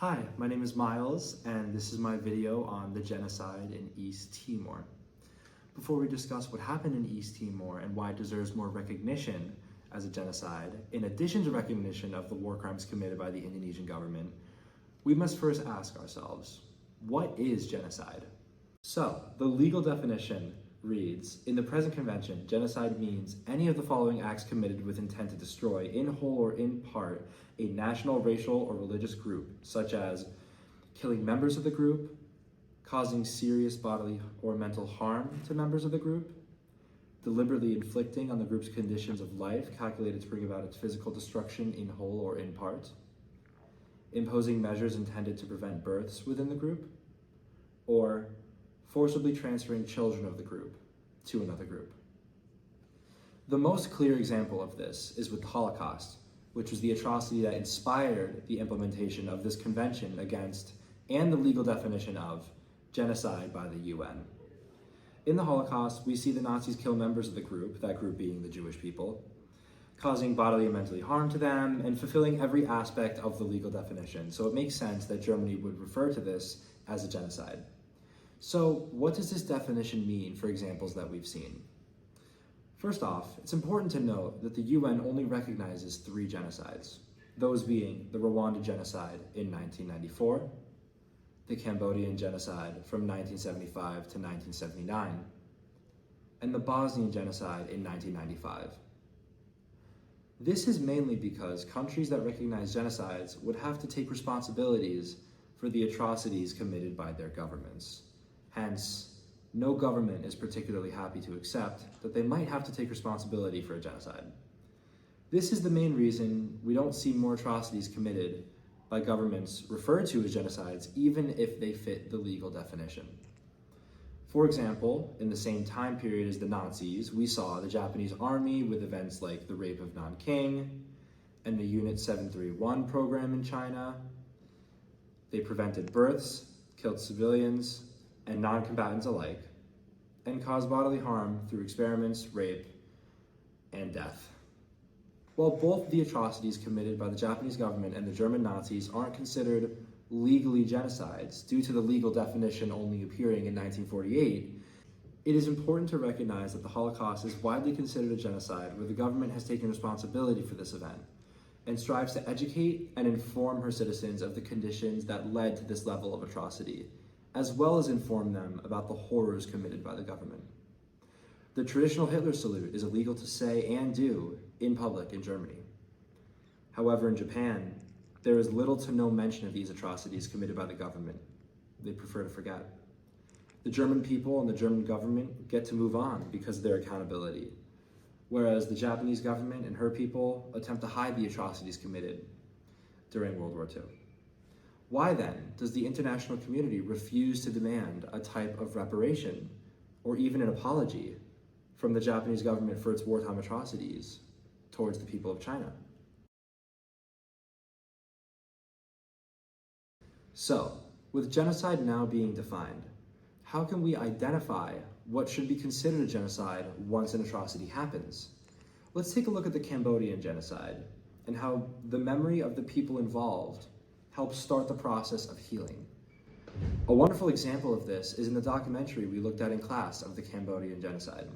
Hi, my name is Miles, and this is my video on the genocide in East Timor. Before we discuss what happened in East Timor and why it deserves more recognition as a genocide, in addition to recognition of the war crimes committed by the Indonesian government, we must first ask ourselves, what is genocide? So, the legal definition reads, in the present convention, genocide means any of the following acts committed with intent to destroy, in whole or in part, a national, racial, or religious group, such as killing members of the group, causing serious bodily or mental harm to members of the group, deliberately inflicting on the group's conditions of life calculated to bring about its physical destruction in whole or in part, imposing measures intended to prevent births within the group, or forcibly transferring children of the group to another group. The most clear example of this is with the Holocaust, which was the atrocity that inspired the implementation of this convention against and the legal definition of genocide by the UN. In the Holocaust, we see the Nazis kill members of the group, that group being the Jewish people, causing bodily and mentally harm to them and fulfilling every aspect of the legal definition. So it makes sense that Germany would refer to this as a genocide. So what does this definition mean for examples that we've seen? First off, it's important to note that the UN only recognizes 3 genocides, those being the Rwanda genocide in 1994, the Cambodian genocide from 1975 to 1979, and the Bosnian genocide in 1995. This is mainly because countries that recognize genocides would have to take responsibilities for the atrocities committed by their governments. Hence, no government is particularly happy to accept that they might have to take responsibility for a genocide. This is the main reason we don't see more atrocities committed by governments referred to as genocides, even if they fit the legal definition. For example, in the same time period as the Nazis, we saw the Japanese army with events like the rape of Nanking and the Unit 731 program in China. They prevented births, killed civilians and non-combatants alike, and caused bodily harm through experiments, rape, and death. While both the atrocities committed by the Japanese government and the German Nazis aren't considered legally genocides due to the legal definition only appearing in 1948, it is important to recognize that the Holocaust is widely considered a genocide where the government has taken responsibility for this event and strives to educate and inform her citizens of the conditions that led to this level of atrocity, as well as inform them about the horrors committed by the government. The traditional Hitler salute is illegal to say and do in public in Germany. However, in Japan, there is little to no mention of these atrocities committed by the government. They prefer to forget. The German people and the German government get to move on because of their accountability, whereas the Japanese government and her people attempt to hide the atrocities committed during World War II. Why then does the international community refuse to demand a type of reparation or even an apology from the Japanese government for its wartime atrocities towards the people of China? So, with genocide now being defined, how can we identify what should be considered a genocide once an atrocity happens? Let's take a look at the Cambodian genocide and how the memory of the people involved helps start the process of healing. A wonderful example of this is in the documentary we looked at in class of the Cambodian genocide,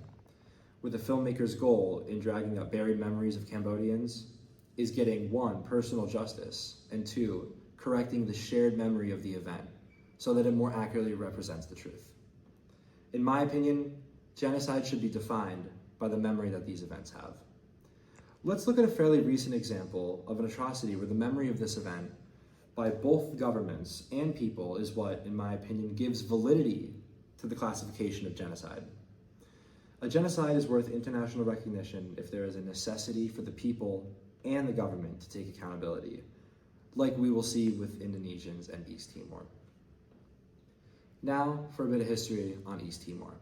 where the filmmaker's goal in dragging up buried memories of Cambodians is getting 1, personal justice, and 2, correcting the shared memory of the event so that it more accurately represents the truth. In my opinion, genocide should be defined by the memory that these events have. Let's look at a fairly recent example of an atrocity where the memory of this event by both governments and people is what, in my opinion, gives validity to the classification of genocide. A genocide is worth international recognition if there is a necessity for the people and the government to take accountability, like we will see with Indonesians and East Timor. Now for a bit of history on East Timor.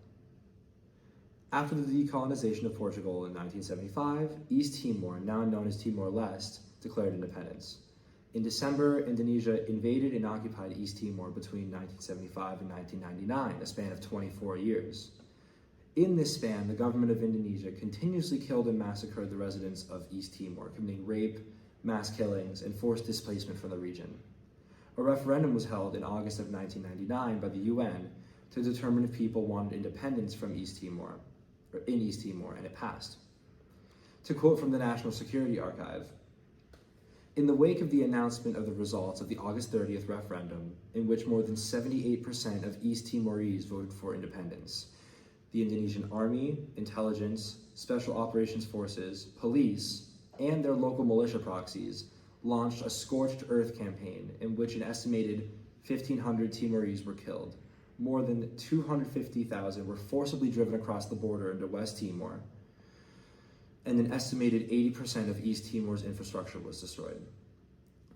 After the decolonization of Portugal in 1975, East Timor, now known as Timor-Leste, declared independence. In December, Indonesia invaded and occupied East Timor between 1975 and 1999, a span of 24 years. In this span, the government of Indonesia continuously killed and massacred the residents of East Timor, committing rape, mass killings, and forced displacement from the region. A referendum was held in August of 1999 by the UN to determine if people wanted independence from East Timor, or in East Timor, and it passed. To quote from the National Security Archive, "In the wake of the announcement of the results of the August 30th referendum, in which more than 78% of East Timorese voted for independence, the Indonesian Army, intelligence, special operations forces, police, and their local militia proxies launched a scorched earth campaign in which an estimated 1,500 Timorese were killed. More than 250,000 were forcibly driven across the border into West Timor, and an estimated 80% of East Timor's infrastructure was destroyed.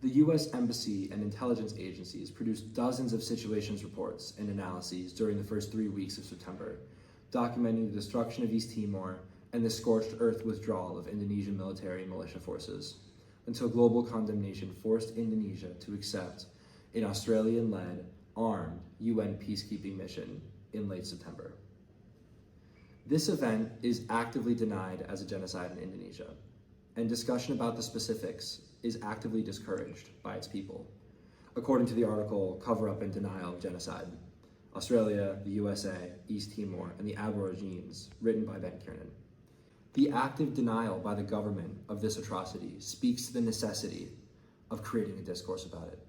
The US Embassy and intelligence agencies produced dozens of situations reports and analyses during the first 3 weeks of September, documenting the destruction of East Timor and the scorched earth withdrawal of Indonesian military and militia forces, until global condemnation forced Indonesia to accept an Australian-led, armed UN peacekeeping mission in late September. This event is actively denied as a genocide in Indonesia, and discussion about the specifics is actively discouraged by its people. According to the article, Cover Up and Denial of Genocide, Australia, the USA, East Timor, and the Aborigines, written by Ben Kiernan. The active denial by the government of this atrocity speaks to the necessity of creating a discourse about it.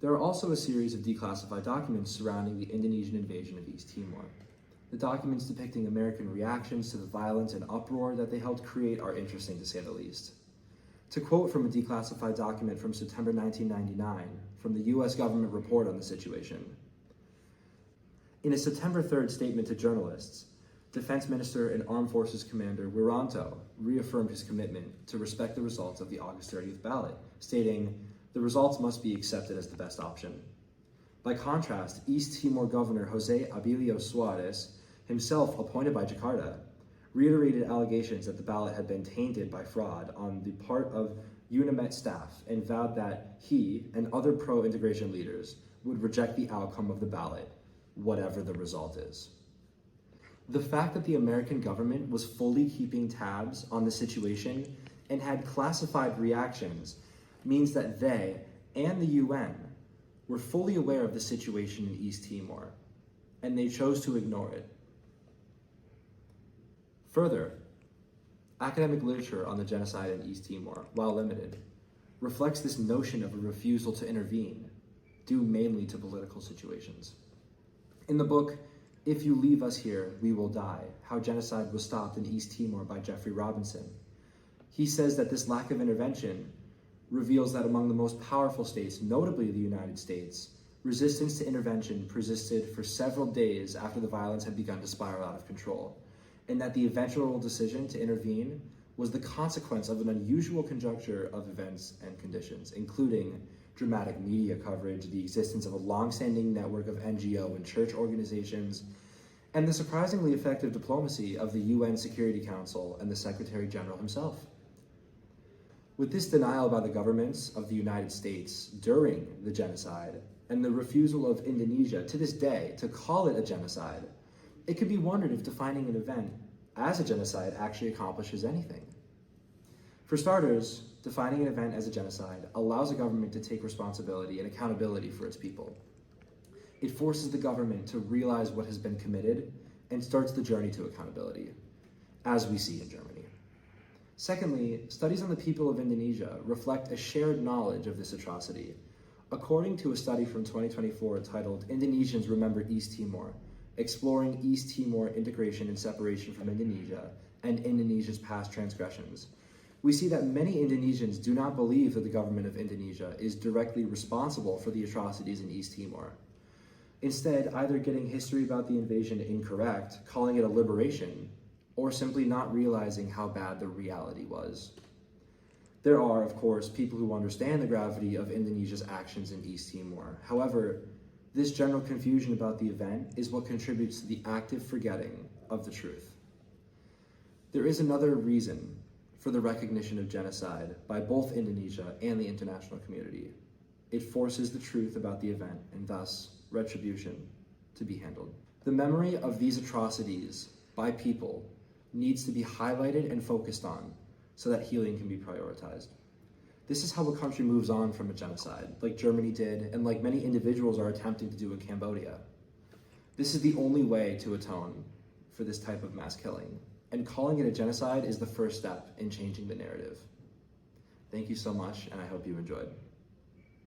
There are also a series of declassified documents surrounding the Indonesian invasion of East Timor. The documents depicting American reactions to the violence and uproar that they helped create are interesting, to say the least. To quote from a declassified document from September 1999 from the US government report on the situation, in a September 3rd statement to journalists, Defense Minister and Armed Forces Commander Wiranto reaffirmed his commitment to respect the results of the August 30th ballot, stating, "The results must be accepted as the best option." By contrast, East Timor Governor Jose Abilio Suarez, himself appointed by Jakarta, reiterated allegations that the ballot had been tainted by fraud on the part of UNIMET staff and vowed that he and other pro-integration leaders would reject the outcome of the ballot, whatever the result is. The fact that the American government was fully keeping tabs on the situation and had classified reactions means that they and the UN were fully aware of the situation in East Timor, and they chose to ignore it. Further, academic literature on the genocide in East Timor, while limited, reflects this notion of a refusal to intervene, due mainly to political situations. In the book, If You Leave Us Here, We Will Die, How Genocide Was Stopped in East Timor by Jeffrey Robinson, he says that this lack of intervention reveals that among the most powerful states, notably the United States, resistance to intervention persisted for several days after the violence had begun to spiral out of control, and that the eventual decision to intervene was the consequence of an unusual conjuncture of events and conditions, including dramatic media coverage, the existence of a long-standing network of NGO and church organizations, and the surprisingly effective diplomacy of the UN Security Council and the Secretary General himself. With this denial by the governments of the United States during the genocide, and the refusal of Indonesia to this day to call it a genocide, it could be wondered if defining an event as a genocide actually accomplishes anything. For starters, defining an event as a genocide allows a government to take responsibility and accountability for its people. It forces the government to realize what has been committed and starts the journey to accountability, as we see in Germany. Secondly, studies on the people of Indonesia reflect a shared knowledge of this atrocity. According to a study from 2024 titled Indonesians Remember East Timor, Exploring East Timor Integration and Separation from Indonesia and Indonesia's Past Transgressions, we see that many Indonesians do not believe that the government of Indonesia is directly responsible for the atrocities in East Timor. Instead, either getting history about the invasion incorrect, calling it a liberation, or simply not realizing how bad the reality was. There are, of course, people who understand the gravity of Indonesia's actions in East Timor. However, this general confusion about the event is what contributes to the active forgetting of the truth. There is another reason for the recognition of genocide by both Indonesia and the international community. It forces the truth about the event and thus retribution to be handled. The memory of these atrocities by people needs to be highlighted and focused on so that healing can be prioritized. This is how a country moves on from a genocide, like Germany did, and like many individuals are attempting to do in Cambodia. This is the only way to atone for this type of mass killing, and calling it a genocide is the first step in changing the narrative. Thank you so much, and I hope you enjoyed.